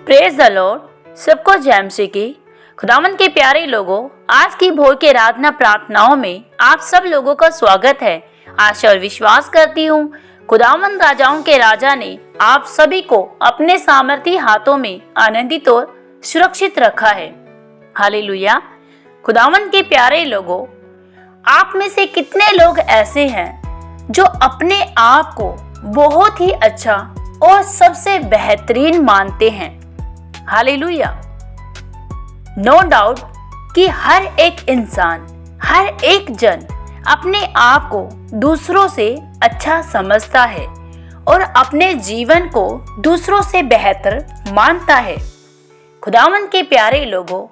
Praise the Lord. सबको जय मसीह की। खुदावंद के प्यारे लोगों, आज की भोर के आराधना प्रार्थनाओं में आप सब लोगों का स्वागत है। आशा और विश्वास करती हूँ खुदावंद राजाओं के राजा ने आप सभी को अपने सामर्थी हाथों में आनंदित और सुरक्षित रखा है। हालेलुया। खुदावंद के प्यारे लोगों, आप में से कितने लोग ऐसे हैं जो अपने आप को बहुत ही अच्छा और सबसे बेहतरीन मानते हैं। हालेलुया। नो डाउट कि हर एक इंसान, हर एक जन अपने आप को दूसरों से अच्छा समझता है और अपने जीवन को दूसरों से बेहतर मानता है। खुदावंद के प्यारे लोगों,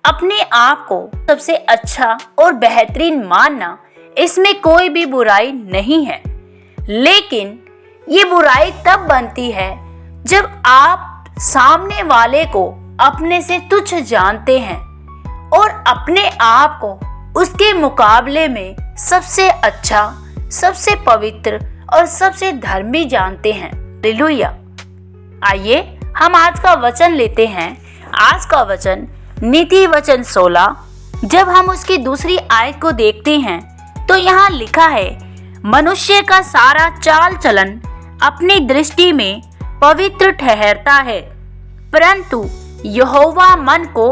अपने आप को सबसे अच्छा और बेहतरीन मानना, इसमें कोई भी बुराई नहीं है। लेकिन ये बुराई तब बनती है जब आप सामने वाले को अपने से तुच्छ जानते हैं और अपने आप को उसके मुकाबले में सबसे अच्छा, सबसे पवित्र और सबसे धर्मी जानते हैं। हालेलुया। आइए हम आज का वचन लेते हैं। आज का वचन नीति वचन 16। जब हम उसकी दूसरी आयत को देखते हैं तो यहाँ लिखा है, मनुष्य का सारा चाल चलन अपनी दृष्टि में पवित्र ठहरता है, परंतु यहोवा मन को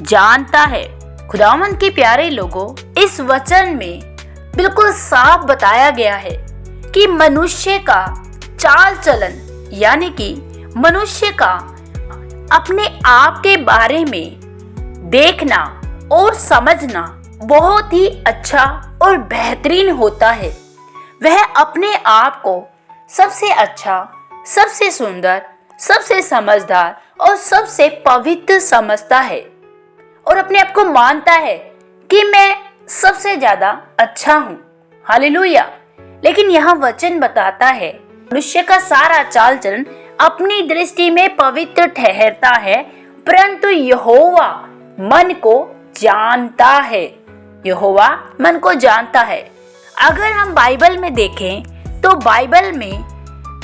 जानता है। खुदावंद के प्यारे लोगों, इस वचन में बिल्कुल साफ बताया गया है कि मनुष्य का चाल चलन, यानी कि मनुष्य का अपने आप के बारे में देखना और समझना बहुत ही अच्छा और बेहतरीन होता है। वह अपने आप को सबसे अच्छा, सबसे सुंदर, सबसे समझदार और सबसे पवित्र समझता है और अपने आप को मानता है कि मैं सबसे ज्यादा अच्छा हूँ। हालेलुया। लेकिन यह वचन बताता है, मनुष्य का सारा चाल चलन अपनी दृष्टि में पवित्र ठहरता है, परंतु यहोवा मन को जानता है। यहोवा मन को जानता है। अगर हम बाइबल में देखें तो बाइबल में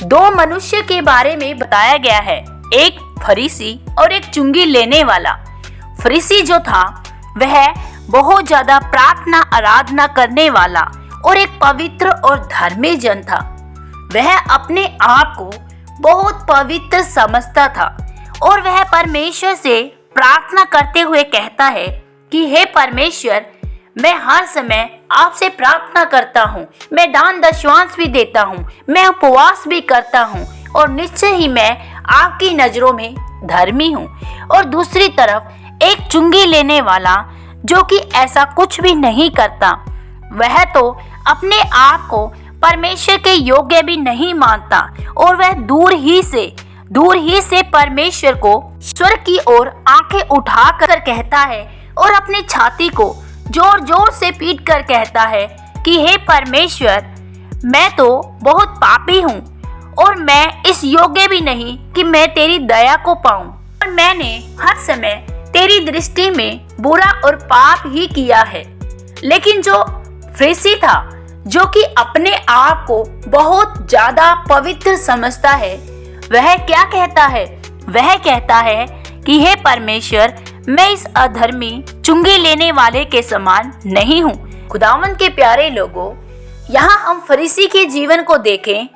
दो मनुष्य के बारे में बताया गया है, एक फरीसी और एक चुंगी लेने वाला। फरीसी जो था वह बहुत ज्यादा प्रार्थना आराधना करने वाला और एक पवित्र और धर्मी जन था। वह अपने आप को बहुत पवित्र समझता था और वह परमेश्वर से प्रार्थना करते हुए कहता है कि हे परमेश्वर, मैं हर समय आपसे प्रार्थना करता हूँ, मैं दान दशवांश भी देता हूँ, मैं उपवास भी करता हूँ और निश्चय ही मैं आपकी नजरों में धर्मी हूँ। और दूसरी तरफ एक चुंगी लेने वाला जो कि ऐसा कुछ भी नहीं करता, वह तो अपने आप को परमेश्वर के योग्य भी नहीं मानता और वह दूर ही से परमेश्वर को स्वर्ग की ओर आंखें उठाकर कहता है और अपनी छाती को जोर जोर से पीट कर कहता है कि हे परमेश्वर, मैं तो बहुत पापी हूँ और मैं इस योग्य भी नहीं कि मैं तेरी दया को पाऊँ, और मैंने हर समय तेरी दृष्टि में बुरा और पाप ही किया है। लेकिन जो फरीसी था, जो कि अपने आप को बहुत ज्यादा पवित्र समझता है, वह क्या कहता है? वह कहता है कि हे परमेश्वर, मैं इस अधर्मी चुंगी लेने वाले के समान नहीं हूँ। खुदावंद के प्यारे लोगों, यहाँ हम फरीसी के जीवन को देखें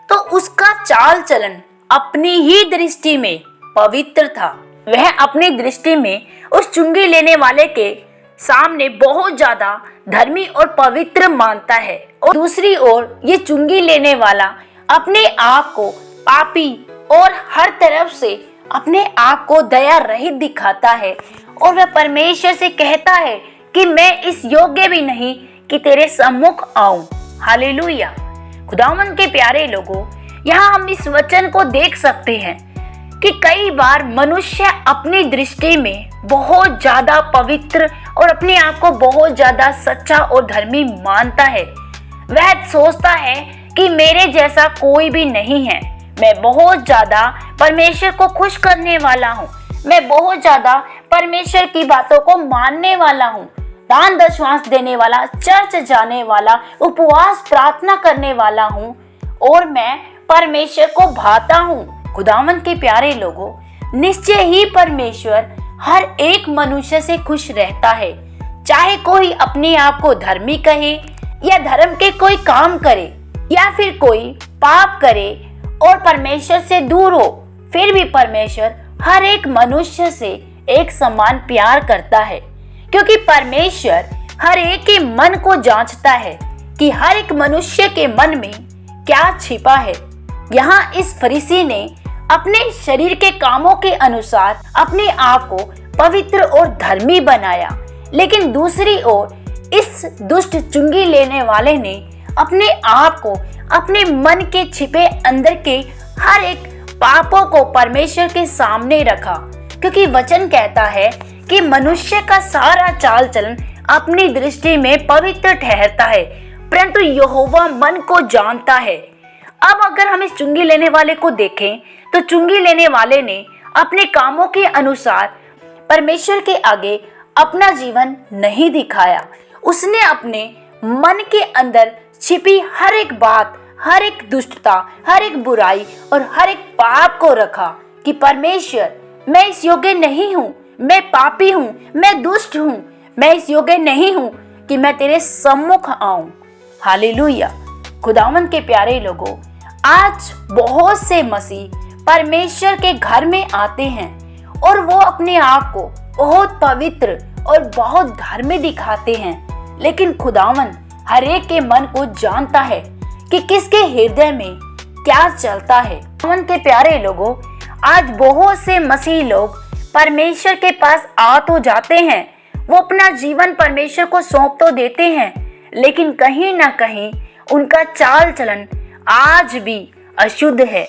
तो उसका चाल चलन अपनी ही दृष्टि में पवित्र था। वह अपनी दृष्टि में उस चुंगी लेने वाले के सामने बहुत ज्यादा धर्मी और पवित्र मानता है, और दूसरी ओर ये चुंगी लेने वाला अपने आप को पापी और हर तरफ से अपने आप को दया रहित दिखाता है और वह परमेश्वर से कहता है कि मैं इस योग्य भी नहीं कि तेरे सम्मुख आऊं। हालेलुया। खुदावंद के प्यारे लोगों, यहाँ हम इस वचन को देख सकते हैं कि कई बार मनुष्य अपनी दृष्टि में बहुत ज्यादा पवित्र और अपने आप को बहुत ज्यादा सच्चा और धर्मी मानता है। वह सोचता है कि मेरे जैसा कोई भी नहीं है, मैं बहुत ज्यादा परमेश्वर को खुश करने वाला हूँ, मैं बहुत ज्यादा परमेश्वर की बातों को मानने वाला हूँ, दान दशवांश देने वाला, चर्च जाने वाला, उपवास प्रार्थना करने वाला हूँ और मैं परमेश्वर को भाता हूँ। खुदावंद के प्यारे लोगों, निश्चय ही परमेश्वर हर एक मनुष्य से खुश रहता है, चाहे कोई अपने आप को धर्मी कहे या धर्म के कोई काम करे या फिर कोई पाप करे और परमेश्वर से दूर हो, फिर भी परमेश्वर हर एक मनुष्य से एक समान प्यार करता है, क्योंकि परमेश्वर हर एक के मन को जांचता है कि हर एक मनुष्य के मन में क्या छिपा है। यहाँ इस फरीसी ने अपने शरीर के कामों के अनुसार अपने आप को पवित्र और धर्मी बनाया, लेकिन दूसरी ओर इस दुष्ट चुंगी लेने वाले ने अपने आप को अपने मन के छिपे अंदर के हर एक पापों को परमेश्वर के सामने रखा, क्योंकि वचन कहता है कि मनुष्य का सारा चाल चलन अपनी दृष्टि में पवित्र ठहरता है, परंतु यहोवा मन को जानता है। अब अगर हम इस चुंगी लेने वाले को देखें तो चुंगी लेने वाले ने अपने कामों के अनुसार परमेश्वर के आगे अपना जीवन नहीं दिखाया। उसने अपने मन के अंदर छिपी हर एक बात, हर एक दुष्टता, हर एक बुराई और हर एक पाप को रखा कि परमेश्वर, मैं इस योग्य नहीं हूँ, मैं पापी हूँ, मैं दुष्ट हूँ, मैं इस योग्य नहीं हूँ कि मैं तेरे सम्मुख आऊं। हालेलुया। खुदावंद के प्यारे लोगों, आज बहुत से मसीह परमेश्वर के घर में आते हैं और वो अपने आप को बहुत पवित्र और बहुत धर्मी दिखाते हैं, लेकिन खुदावंद हर एक के मन को जानता है कि किसके हृदय में क्या चलता है। खुदावंद के प्यारे लोगों, आज बहुत से मसीह लोग परमेश्वर के पास आ तो जाते हैं, वो अपना जीवन परमेश्वर को सौंप तो देते हैं, लेकिन कहीं ना कहीं उनका चाल चलन आज भी अशुद्ध है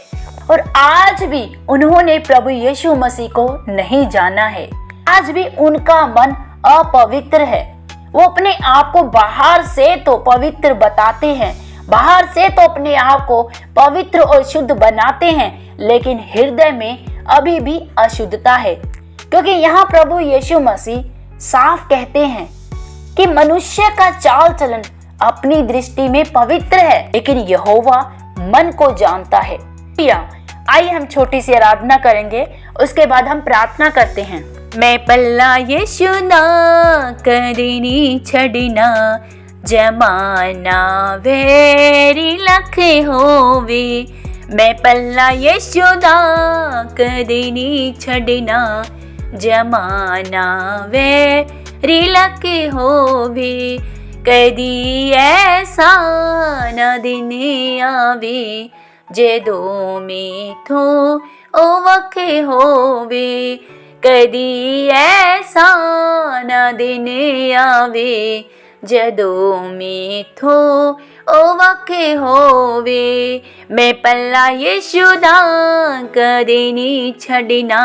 और आज भी उन्होंने प्रभु यीशु मसीह को नहीं जाना है। आज भी उनका मन अपवित्र है। वो अपने आप को बाहर से तो पवित्र बताते हैं, बाहर से तो अपने आप को पवित्र और शुद्ध बनाते हैं, लेकिन हृदय में अभी भी अशुद्धता है, क्योंकि यहाँ प्रभु यीशु मसीह साफ कहते हैं कि मनुष्य का चाल चलन अपनी दृष्टि में पवित्र है, लेकिन यहोवा मन को जानता है। आइए हम छोटी सी आराधना करेंगे, उसके बाद हम प्रार्थना करते हैं। मैं पल्ला यीशु ना कदीनी छड़ना, जमाना वेरी लख होवे। मैं पल्ला यीशु ना कदीनी छड़ना, जमाना वेरी लख होवे। कदी ऐसा न दिन आवे, जे दो में थो ओ वखे होवे। कदी ऐसा न दिन आवे, जदो में थो ओ वखे होवे। मैं पल्ला यीशु दा कदी नी छड़ना,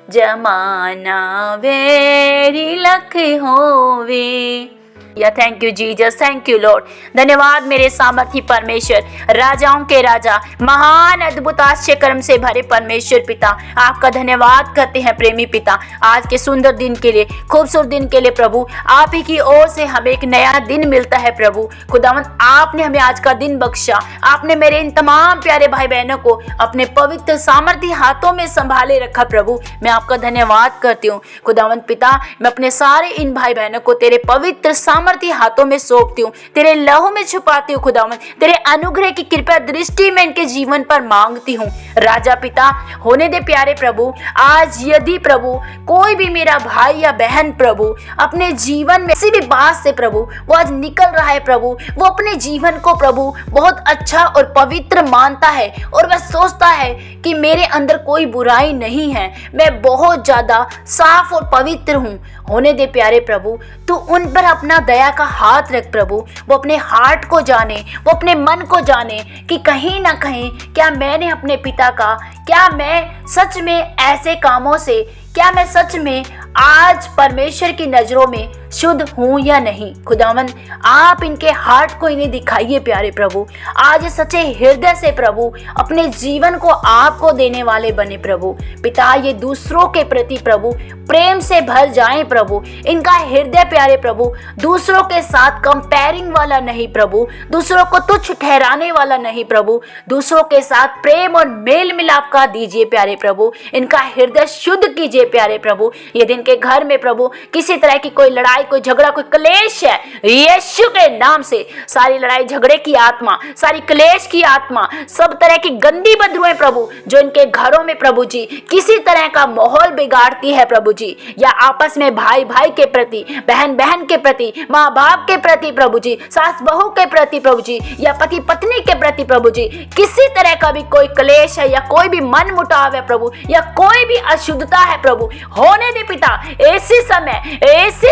जमाना वेरी लख होवे। या thank you Jesus, thank you Lord. धन्यवाद मेरे सामर्थी परमेश्वर, राजाओं के राजा, महान अद्भुत आश्चर्य कर्म से भरे परमेश्वर पिता, आपका धन्यवाद करते हैं प्रेमी पिता, आज के सुंदर दिन के लिए, खूबसूरत दिन के लिए प्रभु। आप ही की ओर से हमें एक नया दिन मिलता है प्रभु। खुदावंद आपने हमें आज का दिन बख्शा, आपने मेरे इन तमाम प्यारे भाई बहनों को अपने पवित्र सामर्थी हाथों में संभाले रखा प्रभु। मैं आपका धन्यवाद करती हूँ खुदावंद पिता। मैं अपने सारे इन भाई बहनों को तेरे पवित्र सामर्थी हाथों में सौंपती हूँ, तेरे लहू में छुपाती हूँ खुदावंद। तेरे अनुग्रह की कृपा दृष्टि में इनके जीवन पर मांगती हूँ राजा पिता। होने दे प्यारे प्रभु, आज यदि प्रभु कोई भी मेरा भाई या बहन प्रभु अपने जीवन में किसी भी बात से प्रभु वो आज निकल रहा है प्रभु, वो अपने जीवन को प्रभु बहुत अच्छा और पवित्र मानता है और वह सोचता है कि मेरे अंदर कोई बुराई नहीं है, मैं बहुत ज्यादा साफ और पवित्र हूँ। होने दे प्यारे प्रभु, तू उन पर अपना दया का हाथ रख प्रभु। वो अपने हार्ट को जाने, वो अपने मन को जाने कि कहीं ना कहीं क्या मैंने अपने पिता का, क्या मैं सच में ऐसे कामों से, क्या मैं सच में आज परमेश्वर की नजरों में शुद्ध हूं या नहीं। खुदावंद आप इनके हार्ट को इन्हें दिखाइए प्यारे प्रभु। आज सच्चे हृदय से प्रभु अपने जीवन को आपको देने वाले बने प्रभु। पिता ये दूसरों के प्रति प्रभु प्रेम से भर जाएं प्रभु। इनका हृदय प्यारे प्रभु दूसरों के साथ कंपेयरिंग वाला नहीं प्रभु, दूसरों को तुच्छ ठहराने वाला नहीं प्रभु, दूसरों के साथ प्रेम और मेल मिलाप का दीजिए प्यारे प्रभु। इनका हृदय शुद्ध कीजिए प्यारे प्रभु। यदि इनके घर में प्रभु किसी तरह की कोई लड़ाई, कोई झगड़ा, कोई क्लेश है, यीशु के नाम से सारी लड़ाई झगड़े की आत्मा, सारी क्लेश की आत्मा, सब तरह की गंदी बदबूएं प्रभु जो इनके घरों में प्रभु जी किसी तरह का माहौल बिगाड़ती है प्रभु जी, या आपस में भाई भाई के प्रति, बहन बहन के प्रति, माँ बाप के प्रति प्रभु जी, सास बहू के प्रति प्रभु जी, या पति पत्नी के प्रति प्रभु जी, किसी तरह का भी कोई क्लेश है या कोई भी मन मुटाव है प्रभु, या कोई भी अशुद्धता है प्रभु, होने दे पिता। ऐसे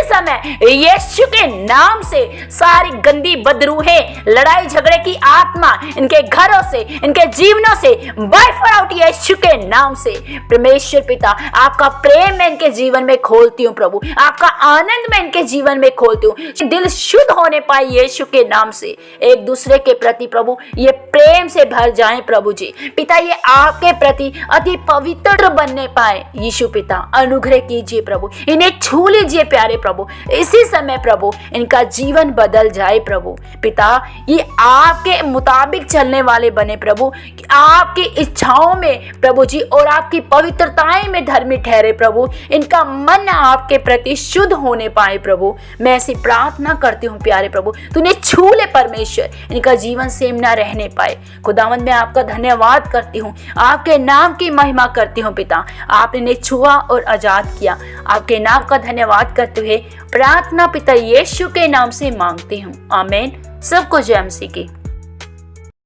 समय यीशु के नाम से सारी गंदी बदरूहें, लड़ाई झगड़े की आत्मा इनके घरों से, इनके जीवनों से बाय फायर आउट यीशु के नाम से। परमेश्वर पिता आपका प्रेम मैं इनके जीवन में खोलती हूँ प्रभु, आपका आनंद मैं इनके जीवन में खोलती हूँ। दिल शुद्ध होने पाए यीशु के नाम से, एक दूसरे के प्रति प्रभु ये प्रेम से भर जाएं प्रभु जी। पिता ये आपके प्रति अति पवित्र बनने पाए यीशु पिता, अनुग्रह कीजिए प्रभु, इन्हें छू लीजिए प्यारे प्रभु। इसी समय प्रभु इनका जीवन बदल जाए प्रभु। पिता ये आपके मुताबिक चलने वाले बने प्रभु, आपकी इच्छाओं में प्रभु जी और आपकी पवित्रताएं में धर्मी ठहरे प्रभु। इनका मन आपके प्रति शुद्ध होने पाए प्रभु। मैं ऐसी प्रार्थना करती हूँ प्यारे प्रभु, तूने छू ले परमेश्वर, इनका जीवन सेम ना रहने पाए। खुदावंद मैं आपका धन्यवाद करती हूँ, आपके नाम की महिमा करती हूँ पिता। आपने इन्हें छुआ और आजाद किया, आपके नाम का धन्यवाद करते हुए प्रार्थना पिता यीशु के नाम से मांगती हूँ, आमीन। सबको जय मसीह की।